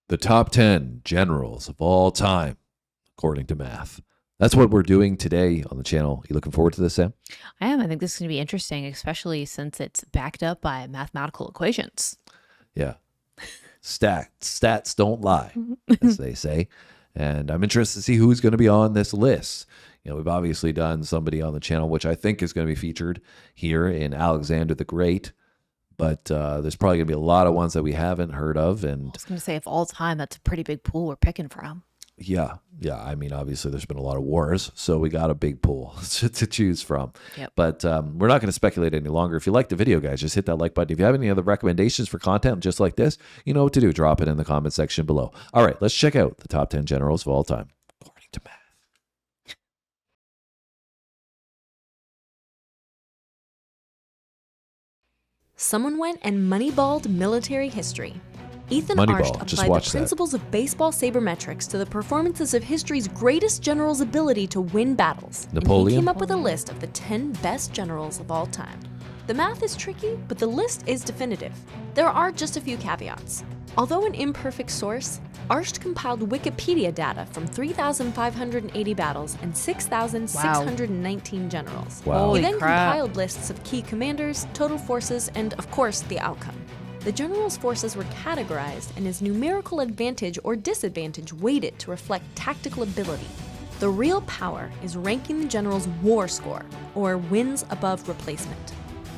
The top 10 generals of all time, according to math. That's what we're doing today on the channel. You looking forward to this, Sam? I am. I think this is going to be interesting, especially since it's backed up by mathematical equations. Yeah. Stats don't lie, as they say. And I'm interested to see who's going to be on this list. You know, we've obviously done somebody on the channel, which I think is going to be featured here in Alexander the Great. But there's probably going to be a lot of ones that we haven't heard of. And I was going to say, of all time, that's a pretty big pool we're picking from. Yeah. I mean, obviously, there's been a lot of wars, so we got a big pool to choose from. Yep. But we're not going to speculate any longer. If you like the video, guys, just hit that like button. If you have any other recommendations for content just like this, you know what to do. Drop it in the comment section below. All right, let's check out the top 10 generals of all time, according to math. Someone went and moneyballed military history. Ethan Moneyball, Arsht just applied watch the that. principles of baseball sabermetrics to the performances of history's greatest generals' ability to win battles. Napoleon? And he came up with a list of the 10 best generals of all time. The math is tricky, but the list is definitive. There are just a few caveats. Although an imperfect source, Arsht compiled Wikipedia data from 3,580 battles and 6,619 generals. Wow. Holy He then crap. compiled lists of key commanders, total forces, and of course, the outcome. The general's forces were categorized and his numerical advantage or disadvantage weighted to reflect tactical ability. The real power is ranking the general's war score, or wins above replacement.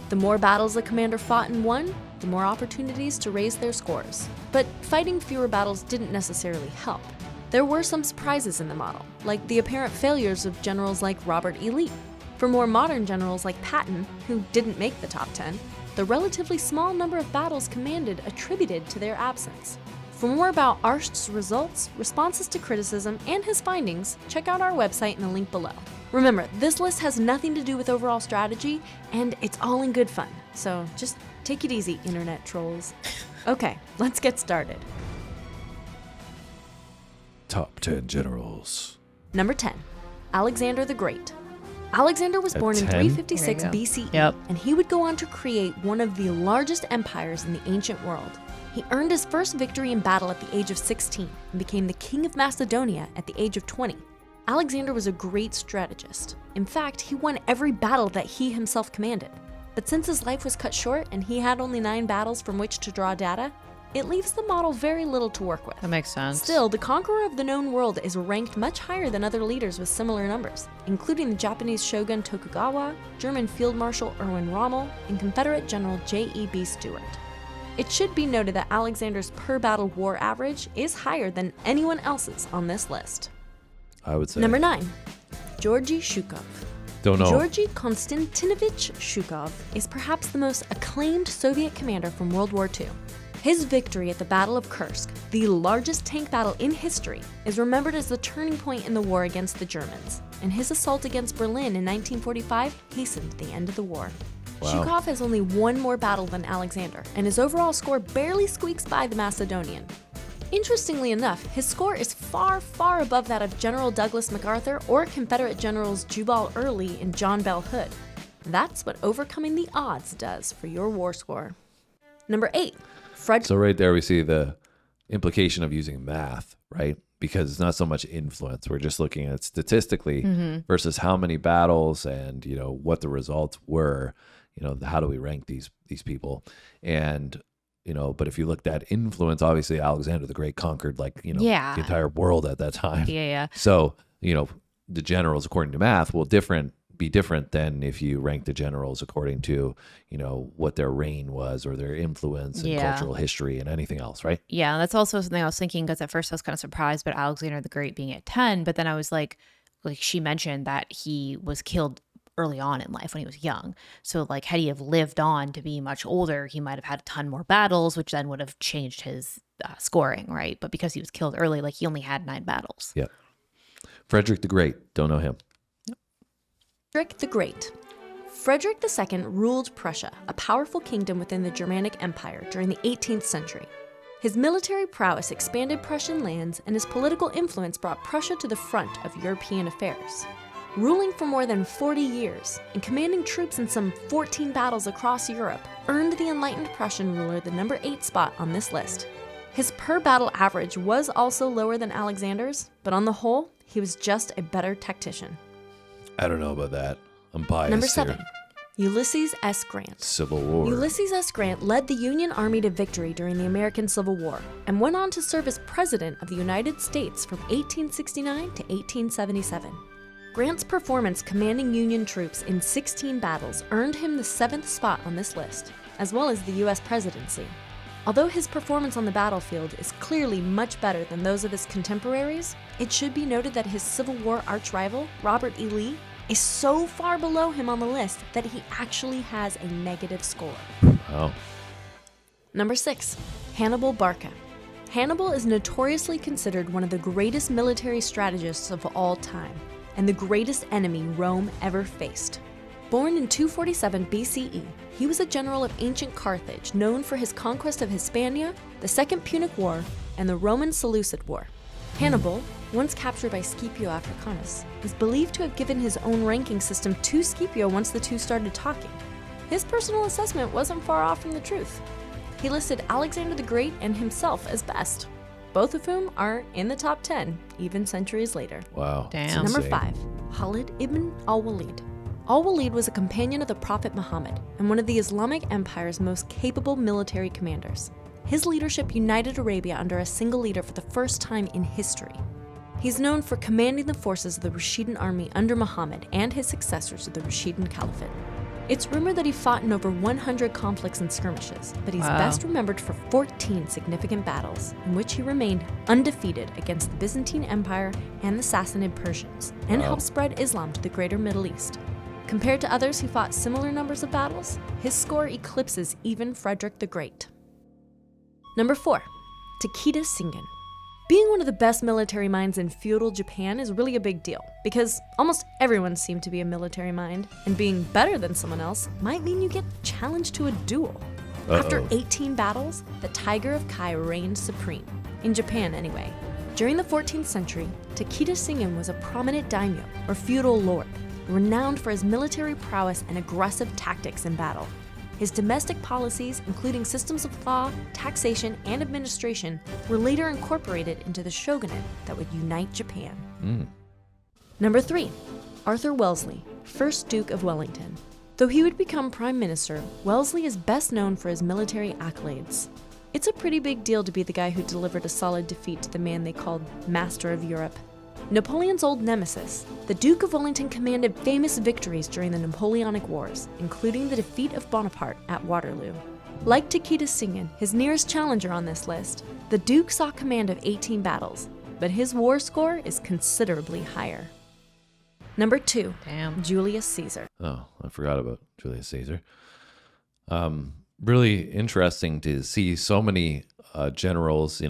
The more battles a commander fought and won, the more opportunities to raise their scores. But fighting fewer battles didn't necessarily help. There were some surprises in the model, like the apparent failures of generals like Robert E. Lee. For more modern generals like Patton, who didn't make the top 10, the relatively small number of battles commanded attributed to their absence. For more about Arsht's results, responses to criticism, and his findings, check out our website in the link below. Remember, this list has nothing to do with overall strategy, and it's all in good fun. So just take it easy, internet trolls. Okay, let's get started. Top 10 generals. Number 10, Alexander the Great. Alexander was At born in 10? 356 There you go. BCE, Yep. and he would go on to create one of the largest empires in the ancient world. He earned his first victory in battle at the age of 16 and became the king of Macedonia at the age of 20. Alexander was a great strategist. In fact, he won every battle that he himself commanded. But since his life was cut short and he had only 9 battles from which to draw data, it leaves the model very little to work with. That makes sense. Still, the conqueror of the known world is ranked much higher than other leaders with similar numbers, including the Japanese shogun Tokugawa, German Field Marshal Erwin Rommel, and Confederate General J.E.B. Stuart. It should be noted that Alexander's per-battle war average is higher than anyone else's on this list. I would say. Number 9, Georgy Shukov. Don't know. Georgy Konstantinovich Shukov is perhaps the most acclaimed Soviet commander from World War II. His victory at the Battle of Kursk, the largest tank battle in history, is remembered as the turning point in the war against the Germans, and his assault against Berlin in 1945 hastened the end of the war. Wow. Shukov has only one more battle than Alexander, and his overall score barely squeaks by the Macedonian. Interestingly enough, his score is far, far above that of General Douglas MacArthur or Confederate Generals Jubal Early and John Bell Hood. That's what overcoming the odds does for your war score. Number 8, Frederick. So right there we see the implication of using math, right? Because it's not so much influence. We're just looking at statistically versus how many battles and, you know, what the results were. You know, how do we rank these people? And, you know, but if you looked at influence, obviously Alexander the Great conquered, like, you know, Yeah. the entire world at that time. Yeah. So, you know, the generals according to math will be different than if you rank the generals according to, you know, what their reign was or their influence and Yeah. cultural history and anything else, right? Yeah, that's also something I was thinking, because at first I was kind of surprised about Alexander the Great being at 10, but then I was like she mentioned that he was killed early on in life when he was young. So like, had he have lived on to be much older, he might have had a ton more battles, which then would have changed his scoring, right? But because he was killed early, like he only had 9 battles. Yeah. Frederick the Great, don't know him. Frederick the Great. Frederick II ruled Prussia, a powerful kingdom within the Germanic Empire during the 18th century. His military prowess expanded Prussian lands, and his political influence brought Prussia to the front of European affairs. Ruling for more than 40 years and commanding troops in some 14 battles across Europe earned the enlightened Prussian ruler the number 8 spot on this list. His per-battle average was also lower than Alexander's, but on the whole, he was just a better tactician. I don't know about that. I'm biased. Number 7. Here. Ulysses S. Grant. Civil War. Ulysses S. Grant led the Union Army to victory during the American Civil War and went on to serve as President of the United States from 1869 to 1877. Grant's performance commanding Union troops in 16 battles earned him the 7th spot on this list, as well as the U.S. presidency. Although his performance on the battlefield is clearly much better than those of his contemporaries, it should be noted that his Civil War arch-rival, Robert E. Lee, is so far below him on the list that he actually has a negative score. Oh. Number 6. Hannibal Barca. Hannibal is notoriously considered one of the greatest military strategists of all time, and the greatest enemy Rome ever faced. Born in 247 BCE, he was a general of ancient Carthage known for his conquest of Hispania, the Second Punic War, and the Roman Seleucid War. Hannibal, once captured by Scipio Africanus, is believed to have given his own ranking system to Scipio once the two started talking. His personal assessment wasn't far off from the truth. He listed Alexander the Great and himself as best, both of whom are in the top 10, even centuries later. Wow. Damn. Number insane. 5. Khalid ibn al-Walid. Al-Walid was a companion of the Prophet Muhammad and one of the Islamic Empire's most capable military commanders. His leadership united Arabia under a single leader for the first time in history. He's known for commanding the forces of the Rashidun army under Muhammad and his successors of the Rashidun Caliphate. It's rumored that he fought in over 100 conflicts and skirmishes, but he's best remembered for 14 significant battles in which he remained undefeated against the Byzantine Empire and the Sassanid Persians, and helped spread Islam to the greater Middle East. Compared to others who fought similar numbers of battles, his score eclipses even Frederick the Great. Number 4. Takeda Shingen. Being one of the best military minds in feudal Japan is really a big deal, because almost everyone seemed to be a military mind, and being better than someone else might mean you get challenged to a duel. After 18 battles, the Tiger of Kai reigned supreme, in Japan anyway. During the 14th century, Takeda Shingen was a prominent daimyo, or feudal lord, renowned for his military prowess and aggressive tactics in battle. His domestic policies, including systems of law, taxation, and administration, were later incorporated into the shogunate that would unite Japan. Number 3. Arthur Wellesley, 1st Duke of Wellington. Though he would become Prime Minister, Wellesley is best known for his military accolades. It's a pretty big deal to be the guy who delivered a solid defeat to the man they called Master of Europe. Napoleon's old nemesis, the Duke of Wellington commanded famous victories during the Napoleonic Wars, including the defeat of Bonaparte at Waterloo. Like Takeda Shingen, his nearest challenger on this list, the Duke saw command of 18 battles, but his war score is considerably higher. Number 2. Damn. Julius Caesar. Oh, I forgot about Julius Caesar. Really interesting to see so mmany generals,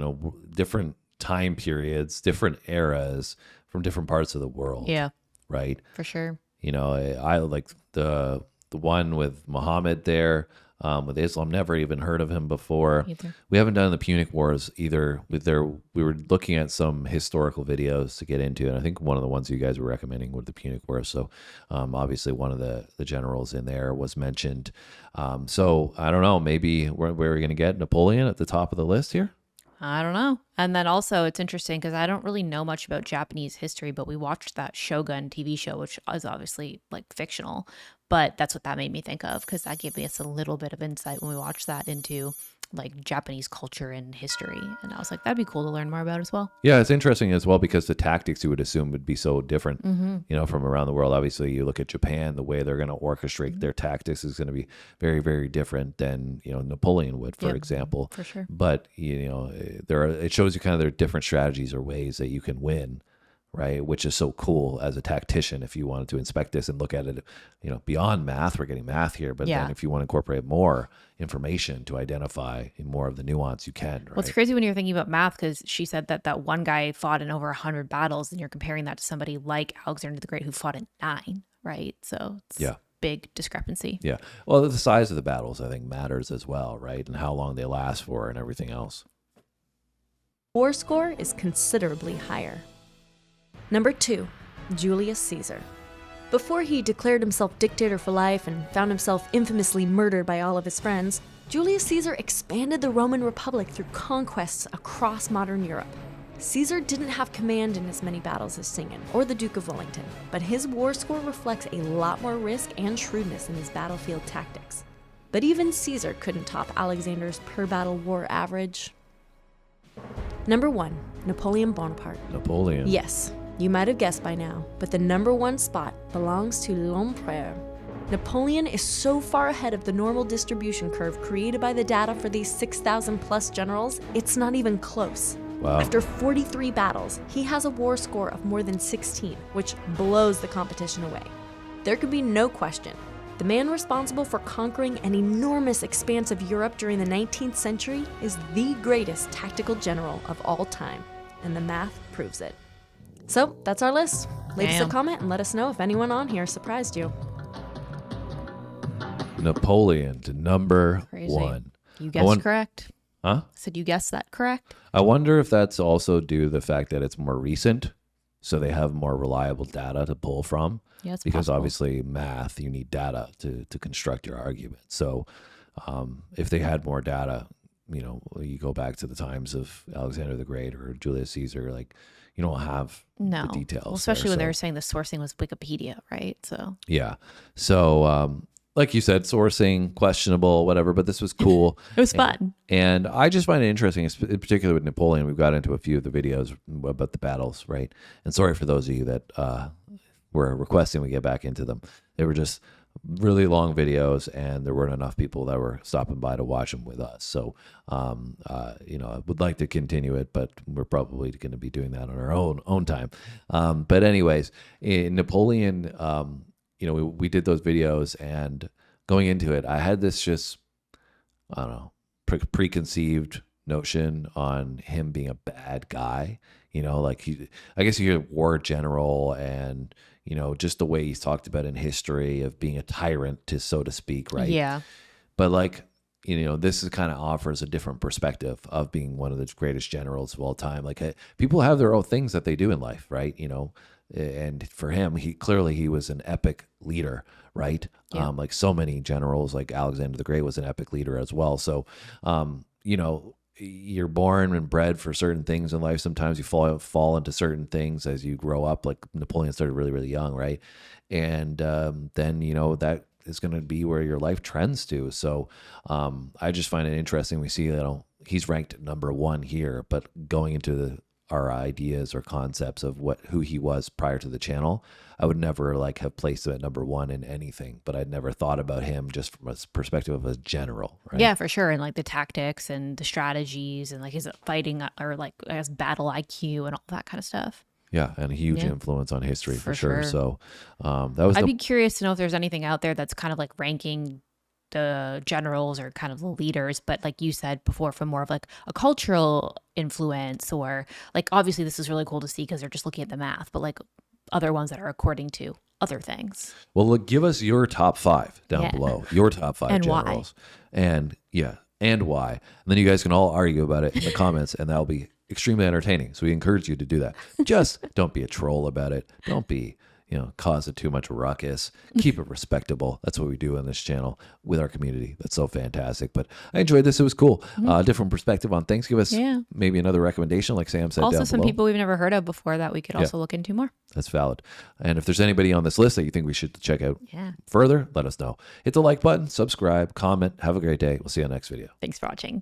different time periods, different eras from different parts of the world. Yeah, Right. for sure. I like the one with Muhammad there, with Islam. Never even heard of him before. Either. We haven't done the Punic Wars either. We were looking at some historical videos to get into, and I think one of the ones you guys were recommending were the Punic Wars. So obviously one of the generals in there was mentioned. So I don't know, maybe where we're going to get Napoleon at the top of the list here. I don't know. And then also it's interesting because I don't really know much about Japanese history, but we watched that Shogun TV show, which is obviously like fictional, but that's what that made me think of, because that gave us a little bit of insight when we watched that into like Japanese culture and history. And I was like, that'd be cool to learn more about as well. Yeah, it's interesting as well because the tactics you would assume would be so different, from around the world. Obviously, you look at Japan, the way they're going to orchestrate their tactics is going to be very, very different than, Napoleon would, for example. For sure. But, it shows you kind of their different strategies or ways that you can win, right? Which is so cool as a tactician if you wanted to inspect this and look at it, beyond math. We're getting math here, but then if you want to incorporate more information to identify more of the nuance, you can, right? Well, it's crazy when you're thinking about math, because she said that one guy fought in over 100 battles, and you're comparing that to somebody like Alexander the Great who fought in 9, right? So it's big discrepancy. Yeah. Well, the size of the battles, I think, matters as well, right? And how long they last for and everything else. War score is considerably higher. Number 2. Julius Caesar. Before he declared himself dictator for life and found himself infamously murdered by all of his friends, Julius Caesar expanded the Roman Republic through conquests across modern Europe. Caesar didn't have command in as many battles as Cingin or the Duke of Wellington, but his war score reflects a lot more risk and shrewdness in his battlefield tactics. But even Caesar couldn't top Alexander's per-battle war average. Number 1, Napoleon Bonaparte. Napoleon. Yes, you might have guessed by now, but the number 1 spot belongs to l'Empereur. Napoleon is so far ahead of the normal distribution curve created by the data for these 6,000 plus generals, it's not even close. Wow. After 43 battles, he has a war score of more than 16, which blows the competition away. There could be no question. The man responsible for conquering an enormous expanse of Europe during the 19th century is the greatest tactical general of all time, and the math proves it. So that's our list. Leave us a comment and let us know if anyone on here surprised you. Napoleon to number Crazy. 1. You guessed correct. Huh? I said you guessed that correct. I wonder if that's also due to the fact that it's more recent, so they have more reliable data to pull from. Yeah, it's because possible. obviously math, you need data to construct your argument. So if they had more data, you go back to the times of Alexander the Great or Julius Caesar, like you don't have the details. Well, especially when they So- were saying the sourcing was Wikipedia, right? So Yeah. So like you said, sourcing, questionable, whatever, but this was cool. it was fun. And I just find it interesting, in particular with Napoleon. We've got into a few of the videos about the battles, right? And sorry for those of you that were requesting we get back into them. They were just really long videos, and there weren't enough people that were stopping by to watch them with us. So, I would like to continue it, but we're probably going to be doing that on our own time. But anyways, in Napoleon, we did those videos, and going into it, I had this just, I don't know, preconceived notion on him being a bad guy. I guess you're a war general, and just the way he's talked about in history of being a tyrant, so to speak, right? Yeah. But this is kind of offers a different perspective of being one of the greatest generals of all time. People have their own things that they do in life, right? And for him, he was an epic leader, right? Yeah. Like so many generals, like Alexander the Great was an epic leader as well. So, you're born and bred for certain things in life. Sometimes you fall into certain things as you grow up. Like Napoleon started really, really young, right? And then that is going to be where your life trends to. So I just find it interesting. We see he's ranked number 1 here, but going into our ideas or concepts of who he was prior to the channel, I would never have placed him at number 1 in anything, but I'd never thought about him just from a perspective of a general, right? Yeah, for sure. And the tactics and the strategies and his fighting or I guess battle IQ and all that kind of stuff. Yeah, and a huge Yeah. influence on history for For sure. sure. So that was I'd be curious to know if there's anything out there that's kind of ranking the generals or kind of the leaders, but like you said before, from more of a cultural influence, or obviously this is really cool to see because they're just looking at the math, but other ones that are according to other things. Well, look, give us your top 5 down below. Your top 5 And why. generals. And why. And then you guys can all argue about it in the comments, and that'll be extremely entertaining. So we encourage you to do that. Just don't be a troll about it. Don't be, cause it too much ruckus. Keep it respectable. That's what we do on this channel with our community. That's so fantastic. But I enjoyed this. It was cool. Different perspective on things. Give us maybe another recommendation, like Sam said Also, down some below. people we've never heard of before that we could also look into more. That's valid. And if there's anybody on this list that you think we should check out Yeah. further, let us know. Hit the like button, subscribe, comment. Have a great day. We'll see you on the next video. Thanks for watching.